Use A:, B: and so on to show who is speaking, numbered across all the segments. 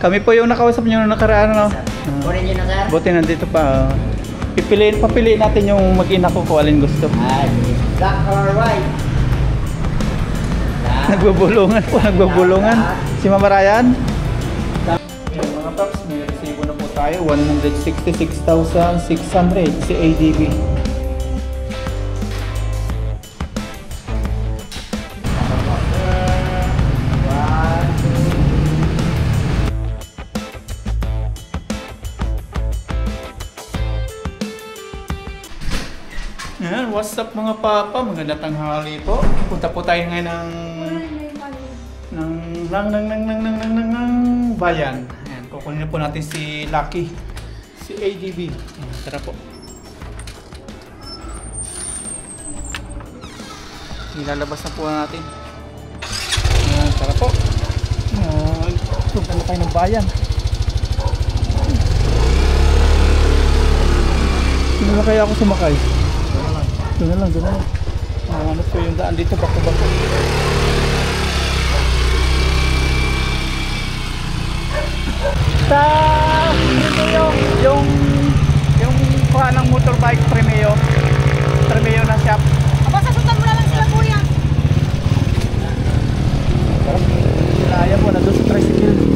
A: Kami po yung nakausap nyo nung nakaraan, no?
B: Kunin nyo na, sir?
A: Buti nandito pa. Papiliin natin yung mag-ina ko kung alin gusto.
B: Black or white?
A: Nagbubulungan po, nagbubulungan. Si Mama Ryan? Yung mga paps, may resibo na po tayo. 166,600 si ADB. Yan, what's up mga papa? Magandang tanghali po. Punta po tayo ngayon ng bayan. Ayan, kukunin na po natin si Lucky, si ADB. Ayan, tara po. Nilalabas na po natin. Ayan, tara po. Ayan, punta na tayo ng bayan. Sino na kaya ako sumakay? Doon na lang. Ano po yung daan dito, bako-bako. Sa Premeo, yung kuha ng motorbike Premeo na shop.
C: Aba, sasutan mo na lang sila, kuya.
A: Kaya po, nandun sa tricycle.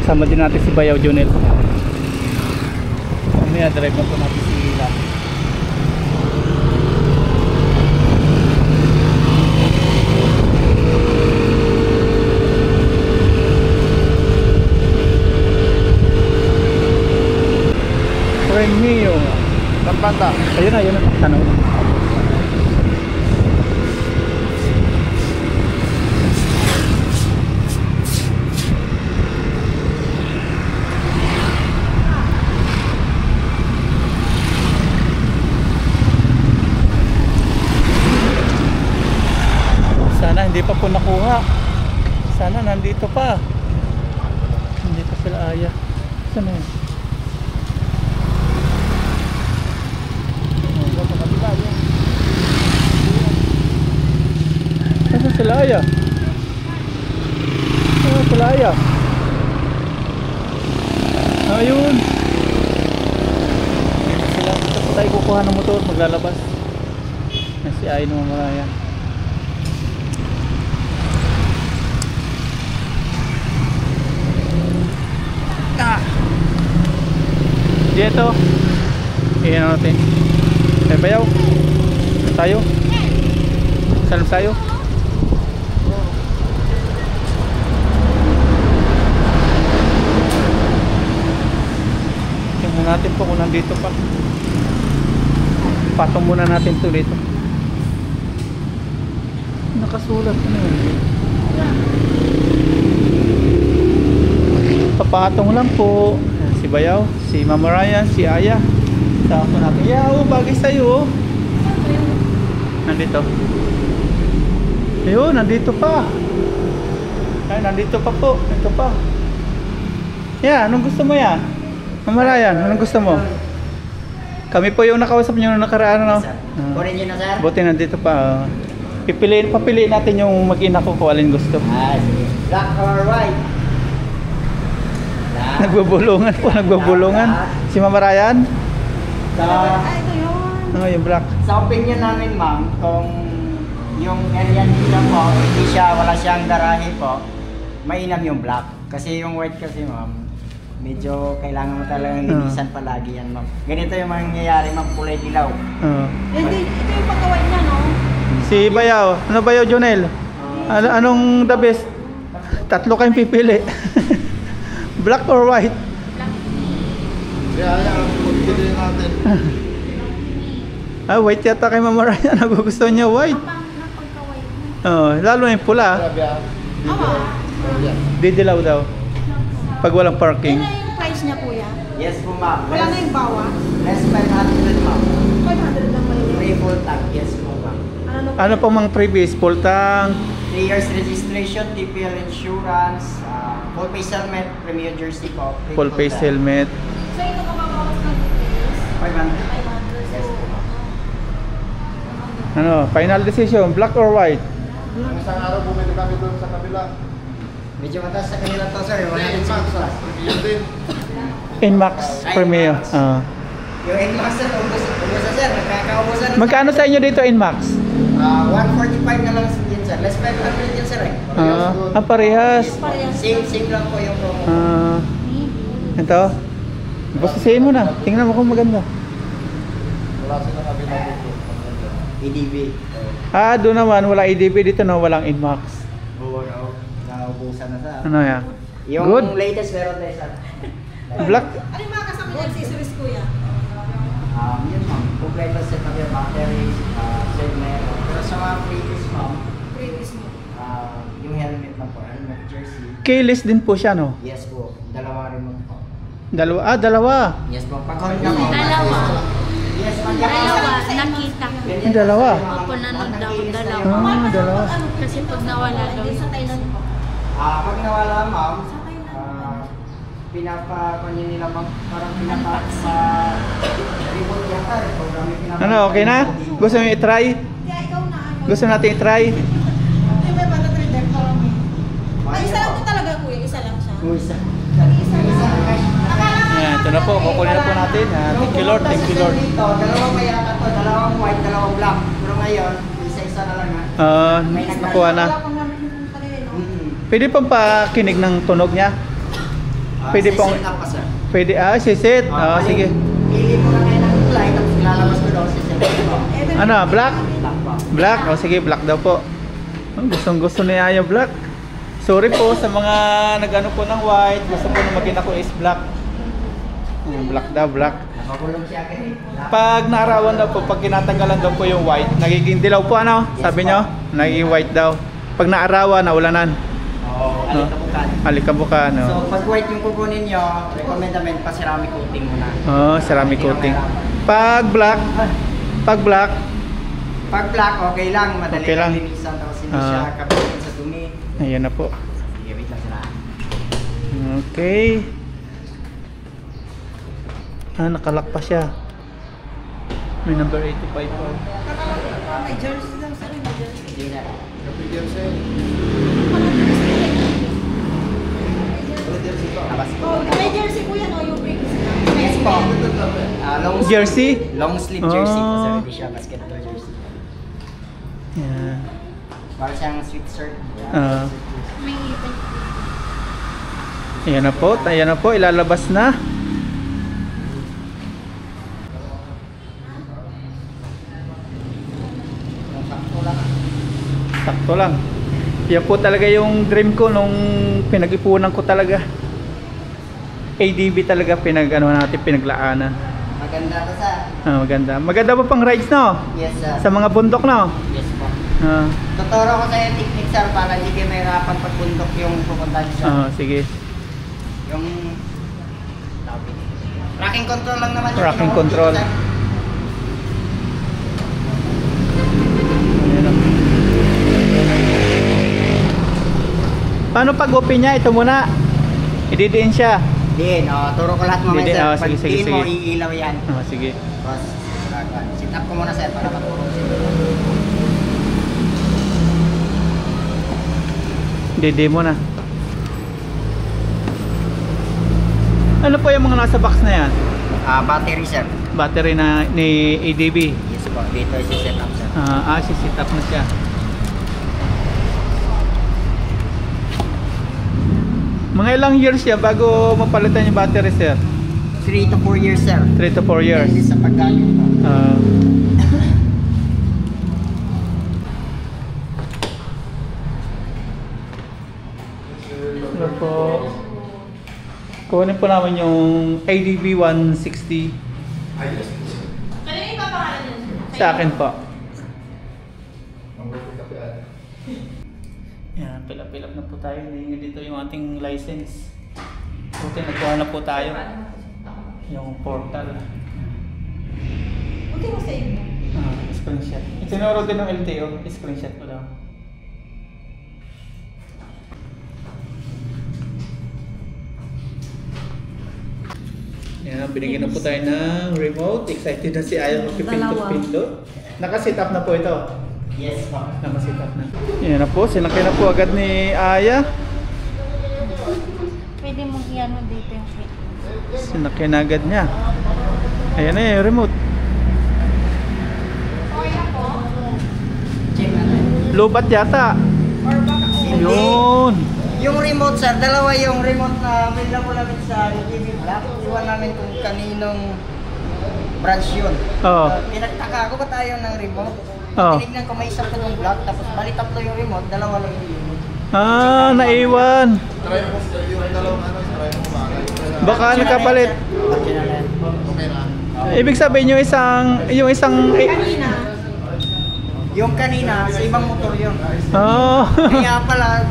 A: Sama din natin si Bayaw Junel. Mamaya drive na po natin si Lucky. Premeo Lampanta. Ayun na tanong. Hindi pa po nakuha. Sana nandito pa. Hindi pa sila aya. Saan yun? Saan sila aya? Saan sila aya? Ayun. Sila. Dito po tayo kukuha ng motor. Maglalabas. Si Ay naman maraya. Dito. Iyan natin. Ay Bayaw. Tayo. Salam tayo. Tingnan natin po kung nandito pa. Patong muna natin ito dito. Nakasulat na yun. Papatong lang po. Si Bayaw, si Mama Ryan, si Aya. Saan natin. Yaw, bagay sa'yo. Nandito. Ayun, nandito pa. Ay, nandito pa po. Nandito pa. Yeah, anong gusto mo yan? Mama Ryan, anong gusto mo? Kami po yung nakausap nyo nung nakaraan, no?
B: Kunin nyo na, sir?
A: Buti nandito pa. Papiliin natin yung mag-ina ko kung alin gusto.
B: Black or white?
A: Nagbubulungan po, nagbubulungan. Si Mama Ryan?
C: Ay, ito yun.
A: Ano yung black?
B: Sa opinion namin, ma'am, kung yung area nila po, wala siyang garahe po, mainam yung black. Kasi yung white kasi, ma'am, medyo kailangan mo talagang linisan palagi yan, ma'am. Ganito yung mangyayari, ma'am, kulay dilaw.
C: Hindi, ito yung pagkaway niya, no?
A: Si Bayaw, ano Bayaw Junel? Anong the best? Tatlo kayong pipili. Black or white?
D: Kaya pagpili natin.
A: White yata kay Mama Ryan. Nagugustuhan niya white. Lalo yung pula. Didilaw daw. Pag walang parking.
C: Ano yung price niya, kuya?
B: Yes po, ma'am.
C: Wala na yung bawa?
B: Less 500, ma'am.
C: 500 lang ba yun?
B: Free full tank, yes po, ma'am.
C: Ano
A: po mang previous? Full tank?
B: 3 years registration, TPL insurance, Full face helmet, Premier jersey po.
A: Full face helmet.
C: So ito mababawas ng details.
B: 500.
C: 500.
B: Yes.
A: Ano, final decision, black or white?
D: Ang isang araw bumili kami doon sa kabila.
B: Medyo mataas sa kanila to sir.
D: Ayun, Max,
B: 160
D: yun din.
A: Inmax Premium.
B: Yung Inmax sir, ubusan sir. Nagkakaubusan na.
A: Magkano sa inyo dito Inmax?
B: 145 na lang din sir. Less 500 yun sir eh.
A: Parehas.
B: Same lang po yung promo.
A: Ito. Basahin mo na. Tingnan mo kung maganda.
D: Wala silang available.
B: EDB.
A: Doon naman wala EDB dito no, walang Inmax.
B: Oo, no. Naubusan na sa.
A: Ano ya?
B: Yung
A: Good.
B: latest meron tayo sir.
A: Black.
C: Ano yung mga kasama niya accessories kuya?
B: Yun ma'am. Kompleto set up yung batteries, segment. Pero sa mga previous ma'am,
C: Previous mo.
B: yung helmet na po, helmet jersey.
A: Keyless din po siya no.
B: Yes po. Dalawa remote po.
A: Dalawa.
B: Yes po. Pag Honda po.
E: Dalawa.
B: Yes, pag
E: Dalawa, nakita ko.
A: Yung dalawa.
E: Opo, nanood ako, dalawa.
A: Dalawa.
E: Kasi pag nawala daw,
C: Sa Thailand po.
B: pag nawala ma'am, pinapa-kanya nila ma'am, parang pinapa-remote yata eh. Programming pinapa-
A: Ano, okay na? Gusto niyo i-try?
C: Kaya ikaw na.
A: Gusto natin i-try?
C: Yung may bata trader parang may. Ay, isa lang po talaga kuya. Isa lang siya.
B: Isa.
C: Isa lang. Akala ko
A: Yan, ito na po. Kukunin na po natin. Thank you Lord, thank you Lord.
B: Dito, dalawang may yata to, dalawang white, dalawang black. Pero ngayon, isa-isa na lang ha.
A: Nakuha na.
C: wala pang namin yung kanina, no?
A: Pwede pong pakinig ng tunog niya? Pwede pong-
B: Set up pa sir.
A: Pwede, sisit. Sige.
B: Pili mo na kayo ng kulay, tapos ilalabas ko daw si set up.
A: Ano, black?
B: Black pa.
A: Black? Sige, black daw po. Gustong gusto niya yung black. Sorry po sa mga nag-ano po ng white. Gusto po na maging ako is black. Black daw, black.
B: Napagulong siya agad eh.
A: Pag naarawan daw po, pag kinatanggalan daw po yung white, nagiging dilaw po ano? Sabi nyo? Nagiging white daw. Pag naarawan, naulanan.
B: Oo, alikabukan.
A: Halikabukan,
B: So,
A: no?
B: pag white yung kukunin nyo, recommendament pa ceramic coating muna.
A: Ceramic coating. Pag black,
B: Pag black, okay lang. Madali
A: Okay lang.
B: lang linisan. Tapos hindi siya kapitin sa dumi.
A: ayan na po.
B: Sige, wait lang sila.
A: Okay. Nakalak pa siya. May number 85 po.
C: May jersey lang sa rin. May jersey.
B: Hindi na.
D: Kapigyan siya.
B: Labas po.
C: Oh, may jersey kuya, no? Yung previous na.
B: Yes po. Long
A: Jersey?
B: Long sleeve jersey po sir.
A: Oh.
B: Hindi siya basketball jersey.
A: Yan.
B: Para siyang sweet shirt.
E: may ipin.
A: Ayan na po, ilalabas na. Sakto lang. Yan po talaga yung dream ko nung pinag-ipunan ko talaga. ADB talaga pinaglaanan.
B: Maganda to sa.
A: Maganda. Maganda pa pang rides no?
B: Yes sir.
A: Sa mga bundok no?
B: Yes po.
A: Ah,
B: Tuturo ko sa iyo technique sir para hindi kayo mahirapan pagbundok yung pupuntahan siya.
A: sige.
B: Yung tracking control lang naman yung
A: Tracking
B: kinuha
A: control.
B: dito, sir.
A: Ayan na. Paano pag-open niya? Ito muna. Ididiin siya.
B: Din, turo ko lahat mamaya
A: Hindi,
B: sir.
A: sige,
B: Pag
A: sige,
B: tingin mo,
A: sige.
B: iilaw yan.
A: Sige.
B: Tapos, sit up ko muna sir para maturo ko sa'yo.
A: Dede mo na. Ano po yung mga nasa box na yan?
B: Battery sir.
A: Battery na ni ADB.
B: Yes po, dito i-set up sir.
A: Si-sit up na siya. Mga ilang years siya bago mapalitan yung battery, sir?
B: 3 to 4 years sir.
A: 3 to 4 years.
B: Depende sa paggamit mo.
A: Ano po? Kunin po namin yung ADB 160
C: Kanina yung papangalan niya?
A: sa akin po. Yan, pilap-pilap na po tayo. Hindi dito yung ating license. Okay, nagkuha na po tayo. Yung portal.
C: Okay mo sa inyo.
A: Screenshot. Itinuro din ng LTO. Screenshot ko daw. Yan, binigyan na po tayo ng remote. Excited na si Aya magpipindot-pindot. Nakasit up na po ito.
B: Yes po.
A: Nakasit up na. Yan na po, sinakay na po agad ni Aya.
E: Pwede mong iano dito yung
A: Sinakay na agad niya. Ayan na yung remote.
B: Check natin.
A: Lobat yata. Ayun.
B: Yung remote sir, dalawa yung remote na binila ko namin sa TV Black. Iwan namin kung kaninong branch yun.
A: Oo.
B: Pinagtaka ako ba tayo ng remote?
A: Oo.
B: Tinignan ko may isang katong black, tapos bali tatlo yung remote, dalawa lang yung remote.
A: Ah, naiwan.
D: Try mo yung dalawang ano, try mo bagay.
A: Baka nakapalit.
B: Okay na yan.
D: Okay na.
A: Ibig sabihin yung isang
C: Kanina.
B: Yung kanina, sa ibang motor yun.
A: Oh.
B: Kaya pala,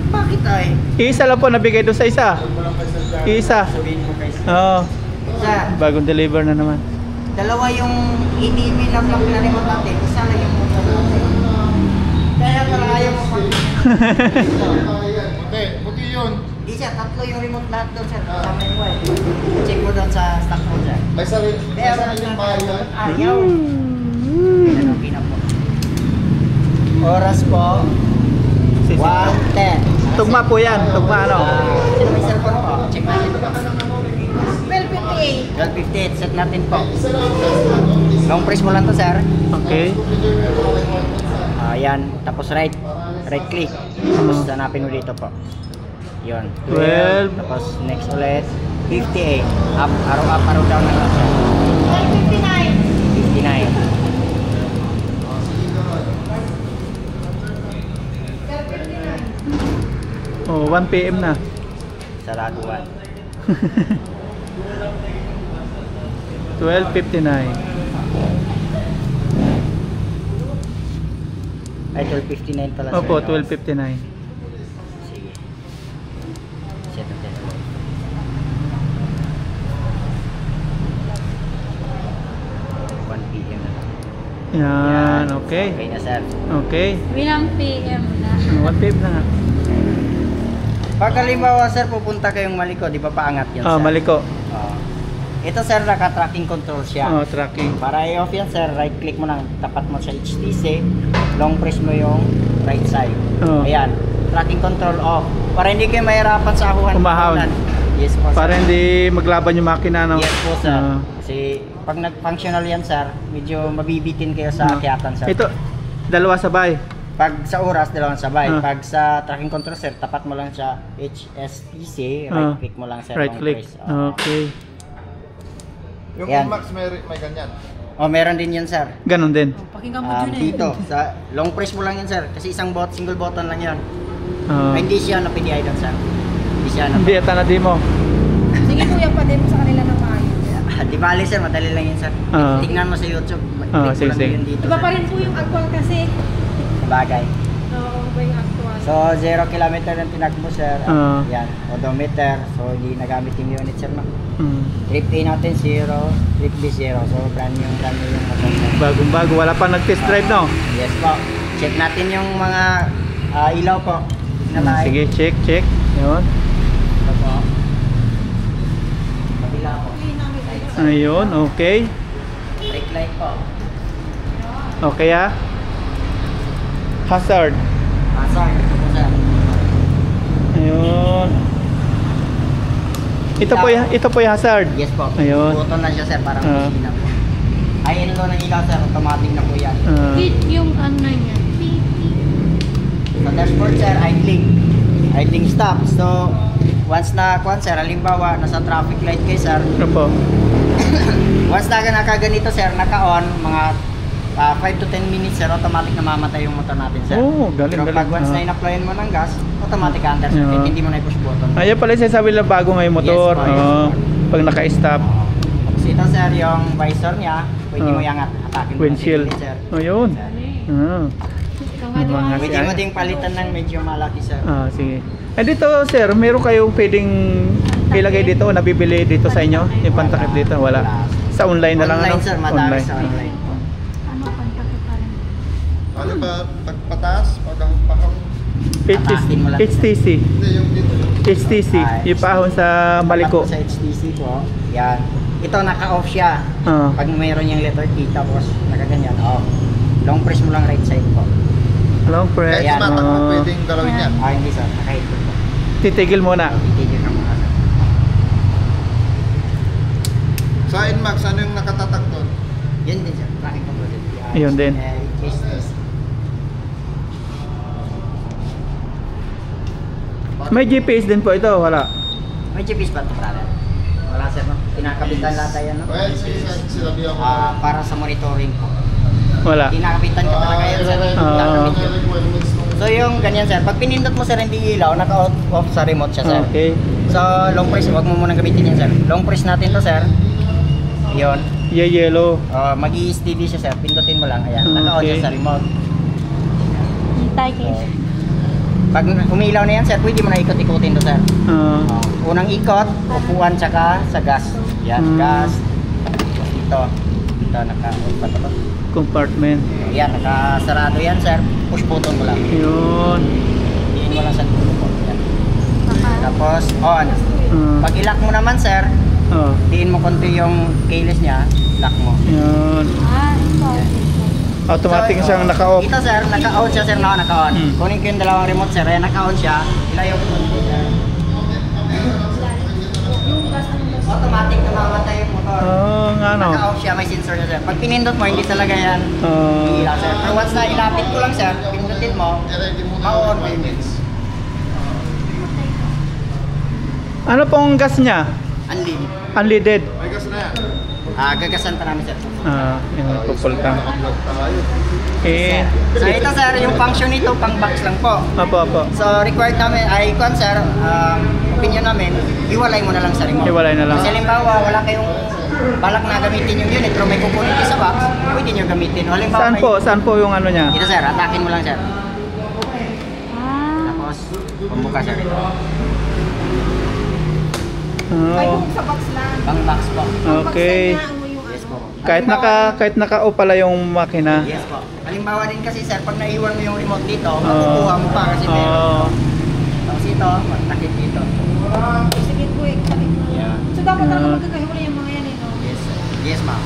B: bakit ay?
A: Isa lang po nabigay doon sa isa. Isa.
B: Sabihin mo guys.
A: Oo.
B: Sir,
A: Bagong deliver na naman.
B: dalawa yung inimi na black na remote natin, isa lang yung motor natin. Kaya pala ayaw mo pa.
D: Puti yun.
B: Di siya, tatlo yung remote lahat doon sir. Kasama yung wife. Check mo doon sa stock mo sir.
D: May sarili yung bahay yan.
B: Ayaw. Ano po? Oras po, 1:10.
A: Tugma po yan. Tugma ano?
B: Sino may cellphone po? Check natin po.
C: 12:58.
B: 12:58, set natin po. Long press mo lang to sir.
A: Okay.
B: Ayan, tapos right click. Tapos hanapin mo dito po. Yun.
A: 12.
B: Tapos next ulit. 58. Up, arrow down na lang siya. 59. 59.
A: Oh, 1 PM na.
B: Saraduan.
A: 12:59.
B: Ay, 12:59 pala sir.
A: Opo, 12:59.
B: Sige. Set natin. PM na lang.
A: Yan, okay.
B: Okay na sir.
A: Okay.
E: Bilang PM na.
A: 1 PM na nga.
B: Pag halimbawa sir, pupunta kayong Maliko, di ba paangat yan
A: Ah,
B: sir?
A: maliko.
B: Ito sir, naka-tracking control siya.
A: Oh, tracking.
B: Para i-off yan sir, right click mo lang, tapat mo sa HTC, long press mo yung right side.
A: Oh.
B: Ayan, tracking control off. Para hindi kayo mahirapan sa ahuhan.
A: Umahon.
B: Yes po sir.
A: Para hindi maglaban yung makina, no?
B: Yes po sir.
A: Ah.
B: Kasi pag nag-functional yan sir, medyo mabibitin kayo sa
A: Ah.
B: akyatan sir.
A: Ito, dalawa sabay.
B: Pag sa oras, dalawang sabay.
A: Ah.
B: Pag sa tracking control sir, tapat mo lang sa HSTC, right
A: Ah.
B: click mo lang sir.
A: Right
B: long
A: click.
B: press.
A: Okay.
D: Yung
B: Yan.
D: Max may ganyan.
B: Oh, meron din yan sir.
A: Ganon din.
C: Pakinggan mo dyan eh.
B: Dito, sa long press mo lang yan sir. Kasi single button lang yan.
A: Ah.
B: Hindi siya na PDI doon sir. Hindi siya na.
A: Hindi ata na di mo.
C: Sige kuya, pa-demo sa kanila na maayos.
B: Di bali sir, madali lang yun sir.
A: Ah.
B: Tingnan mo sa YouTube.
A: Ah,
B: Click mo
A: sige,
B: lang
A: sige.
B: yun dito.
C: Iba
B: sir.
C: pa rin po yung actual kasi.
B: Bagay.
C: Oo, iba yung actual.
B: So, 0 kilometer ng tinakbo sir.
A: Ah.
B: Yan, odometer. So, hindi nagamit yung unit sir no. Trip A natin 0, trip B 0. So, brand new yung motor sir.
A: Bagong-bago. Wala pa nag-test drive, no?
B: Yes po. Check natin yung mga ilaw po. Tingnan tayo.
A: Sige, check. Yun.
B: Ito po. Kabila po.
A: Ayun, okay.
B: Brake light po.
A: Okay ah. Hazard.
B: Hazard. Ito po sir.
A: Ayun. Ito po yung hazard.
B: Yes po.
A: Ayun.
B: Button lang siya sir, parang
A: Ah.
B: kusina po. Ay, ano ng ilaw sir, automatic na po yan.
A: Ah.
E: Hit yung ano niya.
B: Sa dashboard sir, idling stop. So, once na kuan sir, halimbawa nasa traffic light kayo sir,
A: Ano po?
B: once na nakaganito sir, naka-on, mga 5 to 10 minutes sir, automatic na mamatay yung motor natin sir.
A: Oh, galing,
B: Pero pag
A: galing.
B: once
A: Ah.
B: na in-applyan mo ng gas, automatic under sir,
A: Yeah.
B: hindi mo na i-push button.
A: Ayun pala yung sinasabi na bago ngayon motor.
B: Yes po, yes
A: Oo.
B: po.
A: Pag naka-stop.
B: Tapos ito sir, yung visor niya, pwede mo
A: Ah.
B: yung atakin mo
A: Windshield.
B: na sir.
A: Ayun. Ah. Mga
B: Pwede mo
A: siya.
B: ding palitan ng medyo malaki sir.
A: Ah, sige. Dito sir, meron kayong pwedeng ilagay dito o nabibili dito sa inyo? Yung pantakip dito? Wala. Sa online na lang
B: Online
A: ano?
B: sir, madami sa online.
E: Ano, kontak pa rin.
D: Ano ba, pagpataas, pagpahang,
B: Atakin mo lang.
A: HTC.
D: Hindi, yung dito.
A: HTC. Yung paahon sa Maliko.
B: Tapat mo sa HTC po. Yan. Ito naka-off siya.
A: Ah.
B: Pag mayroon yung letter T tapos nakaganyan, off. Long press mo lang right side po.
A: Long press.
D: Kahit
B: Ayan.
D: tumatakbo,
A: Ah.
D: pwedeng galawin yan.
B: Hindi sir, naka-hit po.
A: Titigil muna.
B: Titigil ka muna sir.
D: Sa NMAX, ano yung nakatatak doon?
B: Yun din sir, tracking control.
A: Yun din.
B: HTC.
A: May GPS din po ito, wala.
B: May GPS ba ito, brother? Wala sir, no? Kinakabitan lahat yan, no?
D: Well, sinabi ako.
B: Para sa monitoring po.
A: Wala.
B: Kinakabitan ka talaga yan, sir. Kinakabit yun. So yung ganyan sir, pag pinindot mo sir hindi ilaw, naka-off sa remote siya sir.
A: Okay.
B: So long press, wag mo munang gamitin yan sir. Long press natin to sir. Yun.
A: Yeah, yellow.
B: Mag-i-steady siya sir, pindutin mo lang. Ayan, naka-on
A: Okay.
B: siya sa remote.
E: Hintay
B: So,
E: kayo.
B: pag umilaw na yan sir, pwede mo na ikot-ikutin to sir.
A: Ah.
B: Unang ikot, upuan tsaka sa gas. Yan, gas. Tapos dito naka-on pa to.
A: Compartment.
B: Yan, nakasarado yan sir. Push button mo lang.
A: Yun.
B: Diin mo lang sa dulo po. Yan. Tapos on.
A: Ah.
B: Pag i-lock mo naman sir,
A: Oh.
B: diin mo konti yung keyless niya, lock mo.
A: Yun.
E: Ito.
A: Automatic siyang naka-off.
B: Ito sir, naka-on siya sir, naka-on.
A: Hmm.
B: Kunin ko yung dalawang remote sir, ayan, naka-on siya. Ilayo ko konti sir. Automatic namamatay yung motor.
A: Oh, nga no.
B: Naka-off siya, may sensor niya sir. Pag pinindot mo, hindi talaga yan.
A: Ah.
B: Ilaw sir. Pero once na ilapit ko lang sir, pindutin mo,
D: I-ready mo na
B: ma-on mo
D: yung
B: yung
D: minutes.
A: Ano pong gas niya?
B: unleaded.
A: Unleaded.
D: May gas na yan.
B: Gagasan pa namin sir.
A: Yung pupultang.
D: Vlog tayo.
A: Eh.
B: So ito sir, yung function nito pang box lang po.
A: Apo.
B: So required namin, sir, opinion namin, iwalay mo na lang sa remote.
A: Iwalay na lang.
B: Kasi halimbawa, wala kayong balak na gamitin yung unit, pero may kukunin kayo sa box, pwede nyo gamitin. Halimbawa,
A: Saan po? Saan po yung ano niya?
B: Ito sir, atakin mo lang sir.
E: Ah.
B: Tapos, pambuka sir ito.
C: Ay,
A: Oh.
C: kung sa box lang.
B: Pang box po.
A: Okay.
B: Yes po.
A: Kahit naka-off pala yung makina.
B: Yes po. Halimbawa din kasi sir, pag naiwan mo yung remote dito, makukuha mo pa kasi meron.
A: Oh.
B: Tapos ito, takip dito.
C: Sige po eh. Sabi ko.
B: Yeah.
C: So dapat talaga magkakahiwalay yung mga yan eh, no?
B: Yes sir. Yes ma'am.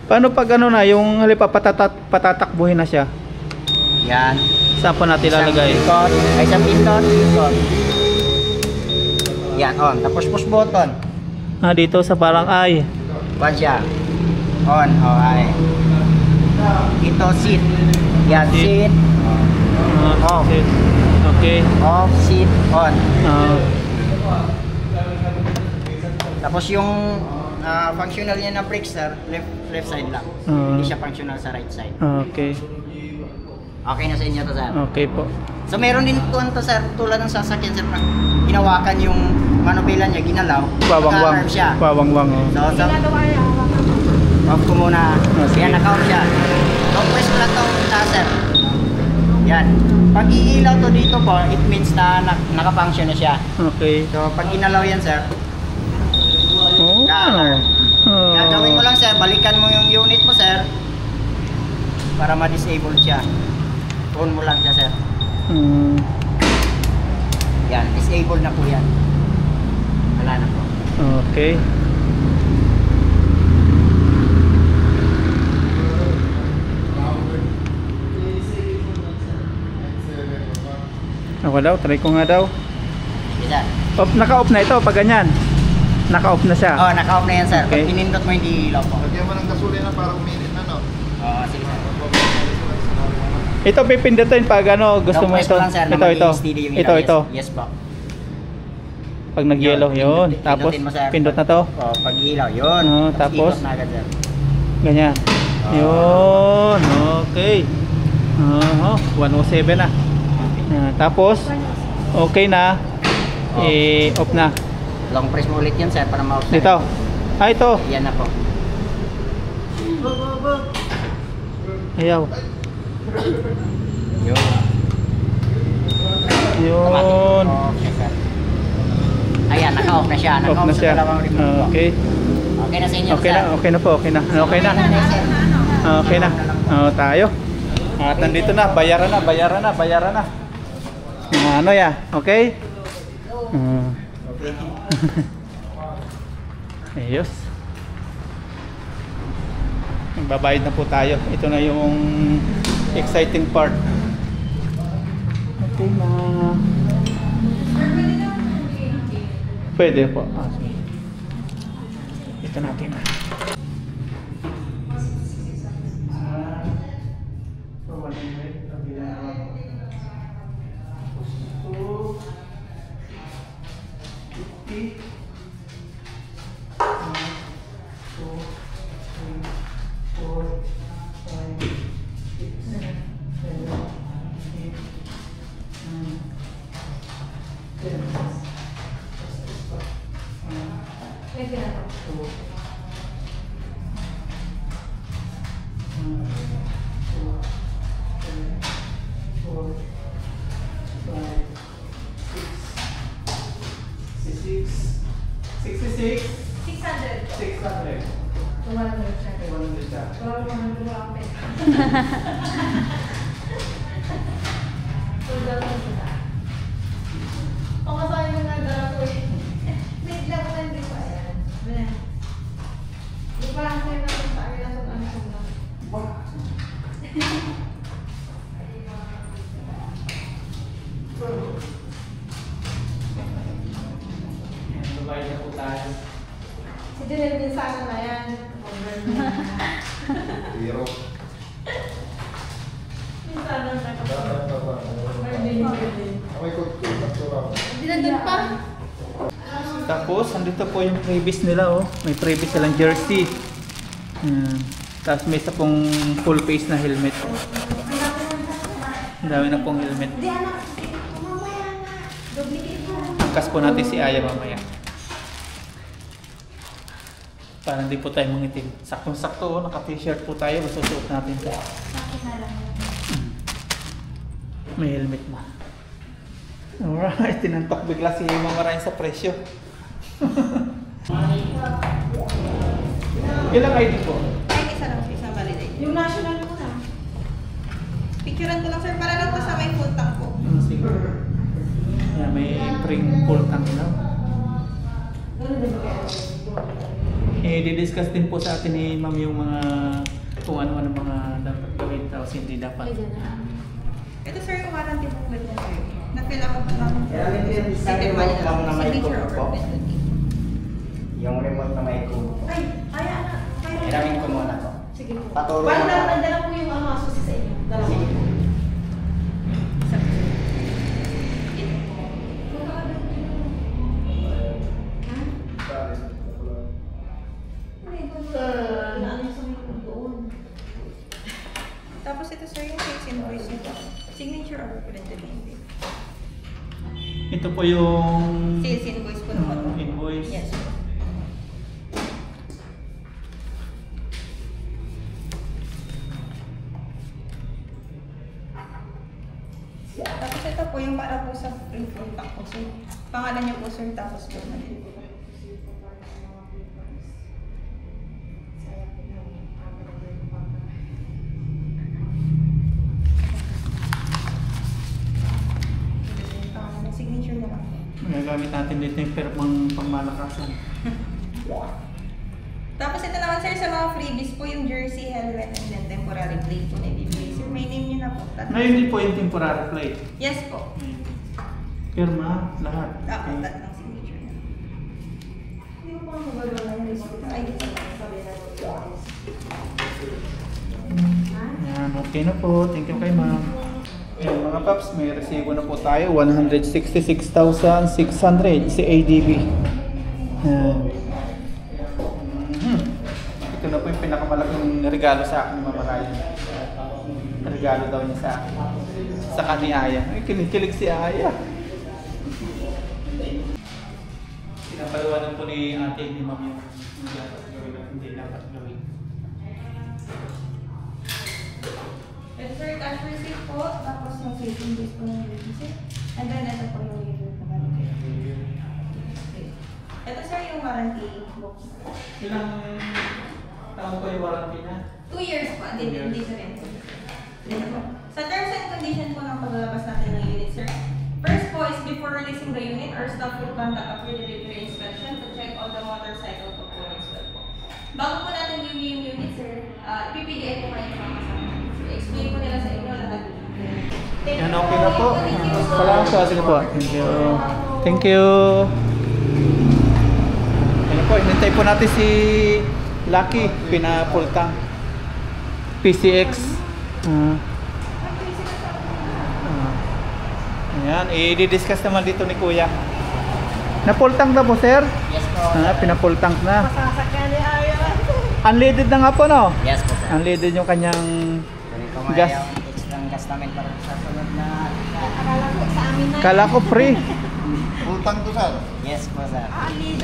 A: Paano pag ano na, yung halipa patatakbuhin na siya?
B: Yan.
A: Saan po natin lalagay?
B: Isang pindot, ikot. Yan, on. Tapos push button.
A: Dito sa parang ay.
B: On siya. On, ay. Ito, seat. Yan,
A: Seat.
B: seat. Off.
A: Okay.
B: Off, seat, on.
A: Ah.
B: Tapos yung functional niya na brake sir, left side lang. Hindi siya functional sa right side.
A: Okay.
B: Okay na sa inyo to sir.
A: Okay po.
B: So meron din to sir, tulad ng sasakyan sir, pag ginawakan yung manubela niya, ginalaw,
A: Wawang-wang.
B: mag-alarm siya.
A: Wawang-wang. Oh.
B: So,
C: Ginagawa niya.
B: off ko muna.
A: sige.
B: Yan, naka-off siya. Long press mo lang itong sir. Yan. Pag iilaw to dito po, it means na naka-function na siya.
A: Okay.
B: So pag inalaw yan sir,
A: Oh.
B: gagawin mo lang sir, balikan mo yung unit mo sir para ma-disable siya. On mo lang siya sir.
A: Hmm.
B: Yan, disable na po yan. Wala na po.
A: Okay. Ako daw, try ko nga daw.
B: Isa.
A: Naka-off na ito pag ganyan. Naka-off na siya.
B: Oh, naka-off na yan sir.
A: Okay.
B: Pag pinindot mo hindi ilaw po.
D: Lagyan mo ng gasolina para uminit na, no?
B: Oo, sige sir.
A: Ito pipindutin pag ano, gusto
B: Long
A: mo
B: press
A: ito.
B: mo lang, sir, na
A: Ito.
B: mag-i-steady yung ilaw.
A: Ito.
B: Yes po.
A: Pag nag-yellow, yun. Tapos,
B: Pindutin mo, sir.
A: pindot na to.
B: Oh, pag ilaw, yun.
A: Tapos?
B: ikot na agad sir.
A: Ganyan. Yun. Okay. 107 na. Tapos, okay na. Off na.
B: Long press mo ulit yan sir para ma-off na.
A: Dito. Ito.
B: Yan na po.
A: Ayaw.
B: Yun.
A: Yun.
B: Okay sir. Ayan, naka-off na siya.
A: Off
B: Naka-off
A: na
B: sa
A: siya.
B: dalawang remote po.
A: Okay.
B: Okay na sa inyo
A: Okay
B: sir.
A: na. Okay na po. Okay na. Okay na.
B: Okay na.
A: Okay na. tayo. At nandito na, bayaran na. Ano ya? Okay? Ayos. Magbabayad na po tayo. Ito na yung exciting part. Okay na. Pwede po. Sige. Ito natin na.
C: Si Janelle din sana na yan.
D: Hero.
C: Minsan na
D: Amoy ko.
C: Hindi na dun pa.
A: Tapos, andito po yung freebies nila, oh. May freebies silang jersey. Tapos may isa pong full face na helmet. Ang dami na pong helmet.
C: Hindi anak. Mamaya na. Duplicate mo.
A: Angkas po natin si Aya mamaya. Para hindi po tayo mangitim. Saktong-sakto, oh. Naka-t-shirt po tayo. Masusuot natin ito. May helmet na. Alright, tinantok bigla si Mama Ryan sa presyo. Ilang ID po?
C: Ay, isa lang siya sa validate. Yung national mo na. Picturean ko lang sir, para lang to sa may full tank ko.
A: Sige. Yeah, may spring full tank na. Di-discuss din po sa atin ni Ma'am yung mga kung ano-ano mga dapat gawin tapos hindi dapat.
C: Ito sir, yung warranty booklet na sir. Na-fill up pa lang.
B: Sa remote lang na may
C: Signature
B: kubo po.
C: or identity.
B: Yung remote na may kubo.
C: Ay, kaya na.
B: Hiramin ko muna to.
C: Sige po.
B: Patuloy
C: Banda,
B: na.
C: banda lang po yung asusi sa inyo. Dalawa.
B: Sige po.
C: Isa po. Tapos ito sir yung sales invoice nito. Signature or printed name.
A: Ito po yung
C: Sales invoice po naman.
A: invoice.
C: Yes po. Tapos ito po yung para po sa free contact po sir. Pangalan niyo po sir, tapos po na din. Signature na lang.
A: Magagamit natin dito yung permang pangmalakasan.
C: Tapos ito naman sir, sa mga freebies po yung jersey, helmet, and then temporary plate po na ibibigay. Sir, may name nyo na po.
A: Ngayon din po yung temporary plate.
C: Yes po.
A: Pirma, lahat.
C: Tapos tatlong signature na. Hindi ko pa magagawa na yung ay, dito na. Sabi na po.
A: Ayan, okay na po. Thank you kay ma'am. Ayan, mga paps, may resibo na po tayo. 166,600 si ADB. Ayan. Ito na po yung pinakamalaking regalo sa akin ni Mama Ryan. Regalo daw niya sa akin. Sa kani Aya. Ay, kinikilig si Aya. Pinapalawanan po ni ate ni Ma'am yung dapat gawin at hindi dapat gawin.
C: Ito sir, cash receipt po. Tapos yung saving days po ng receipt. And then ito po yung label na valid. Ito sir, yung warranty box.
A: Ilang taon po yung warranty niya?
C: 2 years po, hindi siya rin. Dito po. Sa terms and condition po ng paglalabas natin ng unit, sir. First po is before releasing the unit, our staff will conduct a pre-delivery inspection to check all the motorcycle components well po. Bago po natin yung unit, sir, PPDI po kayo mga kasama. So, explain po nila sa inyo lahat.
A: Yan, okay na po. Salamat po. Sige po. Thank you. Thank you. Yan po, hinintay po natin si Lucky, pinapultang. PCX. Ayan, i-discuss naman dito ni Kuya. Napultang na po, sir?
B: Yes po.
A: Pinapultang na.
C: Masasakyan ni Aya.
A: Unleaded na nga po, no?
B: Yes po, sir.
A: Unleaded yung kanyang
B: Kunin ko nga
A: gas.
B: yung extra gas namin para sa sunod na...
C: Akala ko sa amin na.
A: Kala ko free.
D: Full tank to sir.
B: Yes po, sir.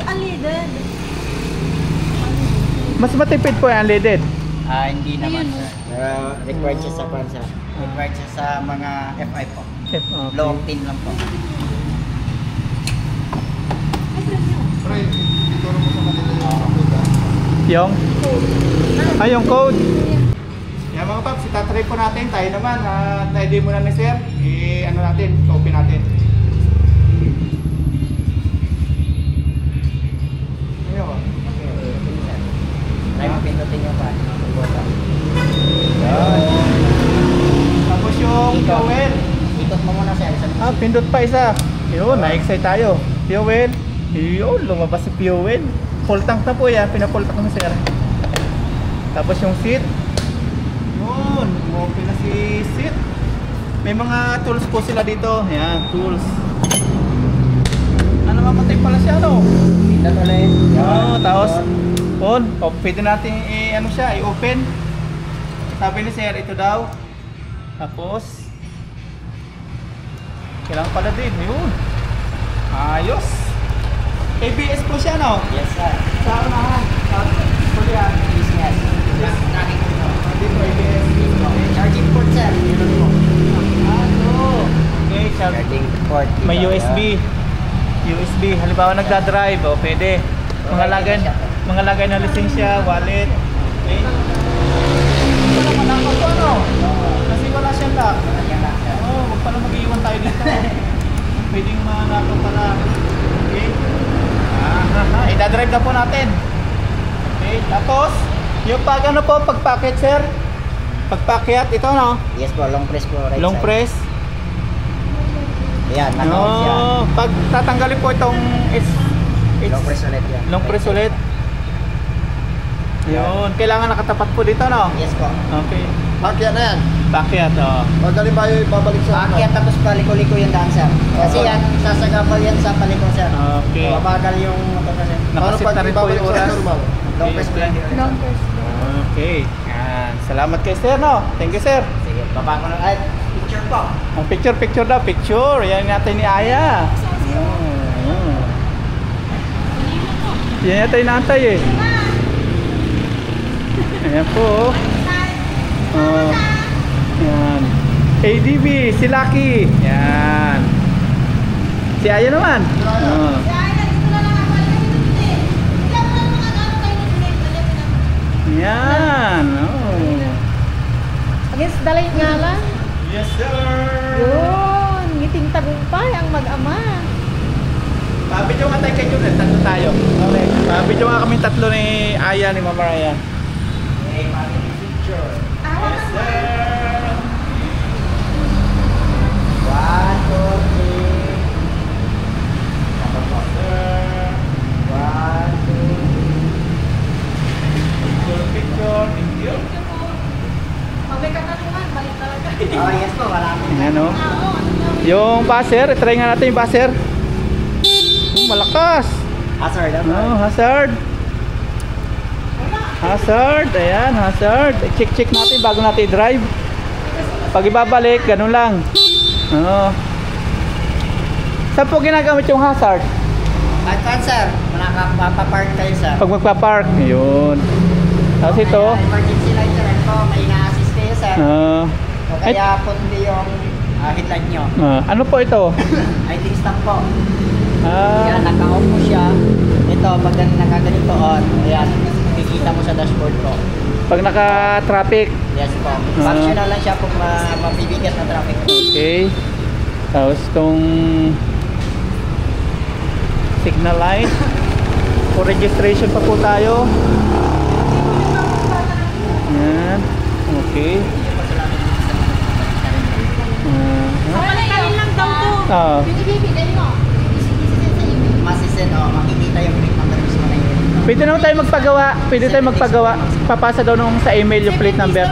C: Unleaded.
A: Mas matipid po yung unleaded.
B: Hindi naman, sir. Pero required siya sa kwan, sir. Required siya sa mga FI po.
A: Okay.
B: Low octane lang po.
D: Pre, ituro mo sa kanila yung puta.
A: Yung? Yung code. Yan mga paps, itatry po natin. Tayo naman, na-ID mo na ni sir. Ano natin, open natin. Ayun.
B: Okay, sir. Try mo pindutin yung kwan.
A: Tapos yung fuel.
B: Ikot mo muna, sir.
A: Pindot pa isa. Yun, na-excite tayo. Fuel. Yun, lumabas si fuel. Full tank na po yan, pinafull tank na sir. Tapos yung seat. Yun, open na si seat. May mga tools po sila dito. Yan, tools. Mamatay pala siya, no?
B: Pindot ulit.
A: Tapos on. Pwede natin ano siya, i-open. Sabi ni sir, ito daw. Tapos kailangan pala din, yun. Ayos. ABS po siya, no?
B: Yes, sir.
A: Sa unahan. Tapos yan.
B: Yes, yes. Tracking po.
A: Dito ABS.
B: Charging port, sir. Yun po.
A: Okay,
B: Charging port.
A: may USB. USB. Halimbawa nagdadrive, pwede. Mga lagay na lisensya, wallet. Okay. Ito naman ako po, no? Kasi wala siyang lock. Huwag pala mag-iwan tayo dito. Pwedeng manakaw pala. Okay. Idadrive na po natin. Okay. Tapos, yung pag ano po, pagpacket sir. Pagpakyat, ito no?
B: Yes po, long press po. Right
A: Long
B: side.
A: press.
B: Ayan, naka-off yan.
A: Pag tatanggalin po itong
B: Long press ulit yan.
A: long press ulit. Yun, kailangan nakatapat po dito no?
B: Yes po.
A: Okay.
D: Bakya na yan.
A: Pakyat,
D: Pag halimbawa yung babalik sa ano.
B: Paakyat tapos paliko-liko yung daan, sir. Kasi yan, sasagapal yan sa paliko, sir.
A: Okay.
B: Mabagal yung motor na, sir.
A: Nakasit na rin po
D: ibabalik
A: yung
D: sa
A: oras.
D: normal?
B: Long press po yan.
C: Long press.
A: Okay. Yan. Salamat kay sir no? Thank you sir.
B: Sige, baba ko na. Ay, picture po.
A: Ang picture daw, picture. Yan natin ni Aya. Yan natin inaantay eh. Ayan po. Yan. ADB, si Lucky. Yan. Si Aya naman. Yan.
E: Against dalay nga lang.
A: Yes sir.
E: Yun, ngiting tagumpay ang mag-ama.
A: Video nga tayo kay Junel, tatlo tayo. Okay. Video nga kami tatlo ni Aya, ni Mama Raya.
B: Okay, family picture.
A: Yes sir.
B: 1, 2, 3. Tapos po.
A: Sir.
B: 1, 2, 3.
A: Picture. Thank you.
C: May katanungan, balik talaga.
B: Oh, yes po, marami.
A: Ayan o. Yung buzzer, try nga natin yung buzzer. Malakas.
B: Hazard,
A: Hazard. Hazard. Ayan, hazard. Check natin bago natin i-drive. Pag ibabalik, ganun lang. Saan po ginagamit yung hazard?
B: At sir, mapapark kayo, sir.
A: Pag magpa-park. Yun. Tapos ito.
B: Emergency light, sir. Ito, may ina-assist kayo, sir. O kaya pundi yung headlight nyo.
A: Ano po ito?
B: Idling stop po. Yan, naka-off po siya. Ito, pag nakaganito on, ayan, makikita mo sa dashboard po.
A: Pag naka-traffic.
B: Yes po. Functional lang siya kung mabibigat na traffic.
A: Okay. Tapos itong signal light. For registration pa po tayo. Yan. Okay.
E: Kanin lang daw to.
A: Ah.
E: Binibigay mo.
B: Masisend, makikita yung plate number mismo na yun.
A: Pwede naman tayo magpagawa. Pwede tayo magpagawa. Papasa daw nung sa email yung plate number.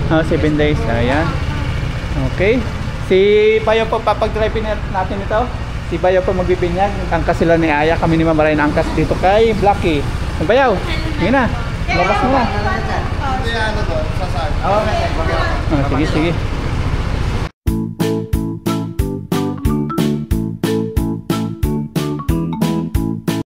A: 7 days. Ayan. Okay. Si Bayo po papag-drive natin ito. Si Bayo po magbibinyag. Angkas sila ni Aya. Kami ni Mamaray na angkas dito kay Blacky. Bayaw. Sige na. Labas mo na.
D: Hindi ano doon, sa saan?
B: Oo,
A: Sige, sige.